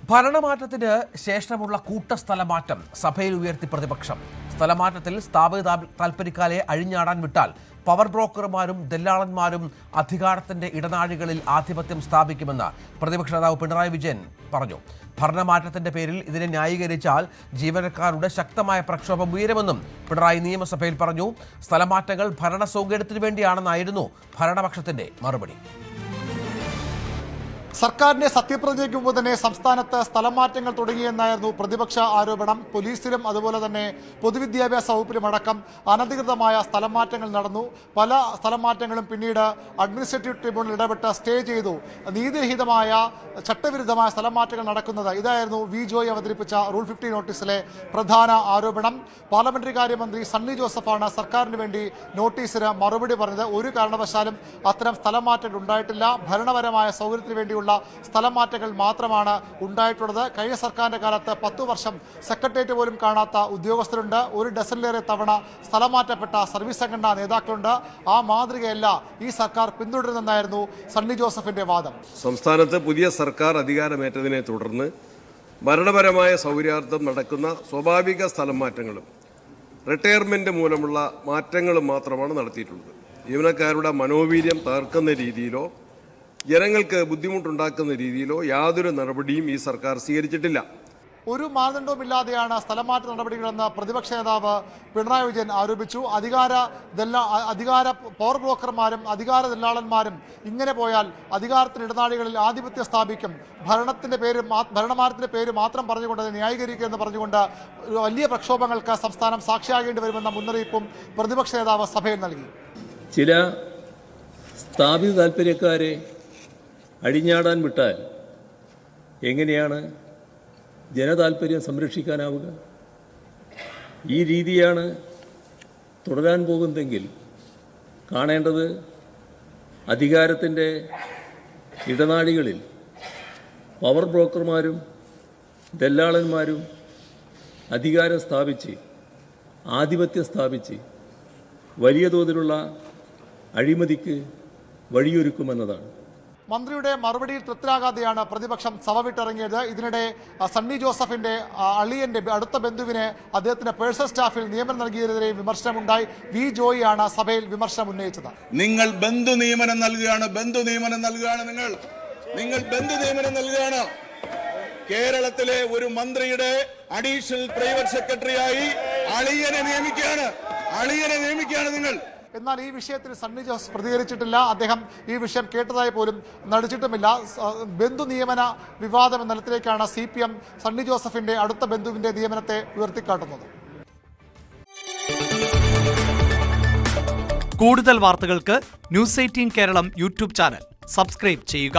ഭരണമാറ്റത്തിന് ശേഷമുള്ള കൂട്ടസ്ഥലമാറ്റം സഭയിൽ ഉയർത്തി പ്രതിപക്ഷം. സ്ഥലമാറ്റത്തിൽ സ്ഥാപിത താൽപര്യക്കാരെ അഴിഞ്ഞാടാൻ വിട്ടാൽ പവർ ബ്രോക്കർമാരും ദല്ലാളന്മാരും അധികാരത്തിന്റെ ഇടനാഴികളിൽ ആധിപത്യം സ്ഥാപിക്കുമെന്ന് പ്രതിപക്ഷ നേതാവ് പിണറായി വിജയൻ പറഞ്ഞു. ഭരണമാറ്റത്തിന്റെ പേരിൽ ഇതിനെ ന്യായീകരിച്ചാൽ ജീവനക്കാരുടെ ശക്തമായ പ്രക്ഷോഭം ഉയരുമെന്നും പിണറായി നിയമസഭയിൽ പറഞ്ഞു. സ്ഥലമാറ്റങ്ങൾ ഭരണ സൗകര്യത്തിനു വേണ്ടിയാണെന്നായിരുന്നു ഭരണപക്ഷത്തിന്റെ മറുപടി. സർക്കാരിന്റെ സത്യപ്രതിജ്ഞയ്ക്ക് മുമ്പ് തന്നെ സംസ്ഥാനത്ത് സ്ഥലമാറ്റങ്ങൾ തുടങ്ങിയെന്നായിരുന്നു പ്രതിപക്ഷ ആരോപണം. പോലീസിലും അതുപോലെ തന്നെ പൊതുവിദ്യാഭ്യാസ വകുപ്പിലുമടക്കം അനധികൃതമായ സ്ഥലമാറ്റങ്ങൾ നടന്നു. പല സ്ഥലമാറ്റങ്ങളും പിന്നീട് അഡ്മിനിസ്ട്രേറ്റീവ് ട്രിബ്യൂണൽ ഇടപെട്ട് സ്റ്റേ ചെയ്തു. നീതിരഹിതമായ ചട്ടവിരുദ്ധമായ സ്ഥലമാറ്റങ്ങൾ നടക്കുന്നത് ഇതായിരുന്നു വി ജോയ് അവതരിപ്പിച്ച റൂൾ 50 നോട്ടീസിലെ പ്രധാന ആരോപണം. പാർലമെന്ററി കാര്യമന്ത്രി സണ്ണി ജോസഫാണ് സർക്കാരിന് വേണ്ടി നോട്ടീസിന് മറുപടി പറഞ്ഞത്. ഒരു കാരണവശാലും അത്തരം സ്ഥലമാറ്റങ്ങൾ ഉണ്ടായിട്ടില്ല. ഭരണപരമായ സൗകര്യത്തിന് വേണ്ടിയുള്ള സ്ഥലമാറ്റങ്ങൾ മാത്രമാണ് ഉണ്ടായിട്ടുള്ളത്. കഴിഞ്ഞ സർക്കാരിന്റെ കാലത്ത് 10 വർഷം സെക്രട്ടേറിയറ്റ് പോലും കാണാത്ത ഉദ്യോഗസ്ഥരുണ്ട്. ഒരു ഡസനിലേറെ തവണ സ്ഥലമാറ്റപ്പെട്ട സർവീസ് സംഘടനാ നേതാക്കളുണ്ട്. ആ മാതൃകയല്ല ഈ സർക്കാർ പിന്തുടരുന്നെന്നായിരുന്നു സണ്ണി ജോസഫിന്റെ വാദം. സംസ്ഥാനത്ത് പുതിയ സർക്കാർ അധികാരമേറ്റതിനെ തുടർന്ന് ഭരണപരമായ സൗകര്യാർത്ഥം നടക്കുന്ന സ്വാഭാവിക സ്ഥലം മാറ്റങ്ങളും റിട്ടയർമെന്റ് മൂലമുള്ള മാറ്റങ്ങളും മാത്രമാണ് നടത്തിയിട്ടുള്ളത്. ജീവനക്കാരുടെ മനോവീര്യം തകർക്കുന്ന രീതിയിലോ ജനങ്ങൾക്ക് ബുദ്ധിമുട്ടുണ്ടാക്കുന്ന രീതിയിലോ യാതൊരു നടപടിയും ഈ സർക്കാർ സ്വീകരിച്ചിട്ടില്ല. ഒരു മാനദണ്ഡവുമില്ലാതെയാണ് സ്ഥലമാറ്റ നടപടികളെന്ന് പ്രതിപക്ഷ നേതാവ് പിണറായി വിജയൻ ആരോപിച്ചു. അധികാര പവർ ബ്രോക്കർമാരും അധികാര ദല്ലാളന്മാരും ഇങ്ങനെ പോയാൽ അധികാരത്തിന് ഇടനാഴികളിൽ ആധിപത്യം സ്ഥാപിക്കും. ഭരണമാറ്റത്തിന്റെ പേര് മാത്രം പറഞ്ഞുകൊണ്ട് ന്യായീകരിക്കുമെന്ന് പറഞ്ഞുകൊണ്ട് വലിയ പ്രക്ഷോഭങ്ങൾക്ക് സംസ്ഥാനം സാക്ഷിയാകേണ്ടി വരുമെന്ന മുന്നറിയിപ്പും പ്രതിപക്ഷ നേതാവ് സഭയിൽ നൽകി. ചില സ്ഥാപിത താൽപര്യക്കാരെ അഴിഞ്ഞാടാൻ വിട്ടാൽ എങ്ങനെയാണ് ജനതാൽപര്യം സംരക്ഷിക്കാനാവുക? ഈ രീതിയാണ് തുടരാൻ പോകുന്നതെങ്കിൽ കാണേണ്ടത് അധികാരത്തിൻ്റെ ഇടനാഴികളിൽ പവർ ബ്രോക്കർമാരും ദല്ലാളന്മാരും അധികാരം സ്ഥാപിച്ച് ആധിപത്യം സ്ഥാപിച്ച് വലിയ തോതിലുള്ള അഴിമതിക്ക് വഴിയൊരുക്കുമെന്നതാണ്. മന്ത്രിയുടെ മറുപടിയിൽ തൃപ്തരാകാതെയാണ് പ്രതിപക്ഷം സഭ വിട്ടിറങ്ങിയത്. ഇതിനിടെ സണ്ണി ജോസഫിന്റെ അളിയന്റെ അടുത്ത ബന്ധുവിനെ അദ്ദേഹത്തിന്റെ പേഴ്സണൽ സ്റ്റാഫിൽ നിയമനം നൽകിയതിനെതിരെ വിമർശനമുണ്ടായി. വി ജോയിയാണ് സഭയിൽ വിമർശനം ഉന്നയിച്ചത്. നിങ്ങൾ ബന്ധു നിയമനം നൽകുകയാണ് നിങ്ങൾ ബന്ധു നിയമനം നൽകുകയാണ്. കേരളത്തിലെ ഒരു മന്ത്രിയുടെ അഡീഷണൽ പ്രൈവറ്റ് സെക്രട്ടറിയായി അളിയനെ നിയമിക്കുകയാണ് നിങ്ങൾ. എന്നാൽ ഈ വിഷയത്തിൽ സണ്ണി ജോസഫ് പ്രതികരിച്ചിട്ടില്ല. അദ്ദേഹം ഈ വിഷയം കേട്ടതായി പോലും നടിച്ചിട്ടുമില്ല. ബന്ധു നിയമന വിവാദം എന്ന തലത്തിലേക്കാണ് CPM സണ്ണി ജോസഫിന്റെ അടുത്ത ബന്ധുവിന്റെ നിയമനത്തെ ഉയർത്തിക്കാട്ടുന്നത്. കൂടുതൽ വാർത്തകൾക്ക് News 18 Keralam YouTube channel subscribe ചെയ്യുക.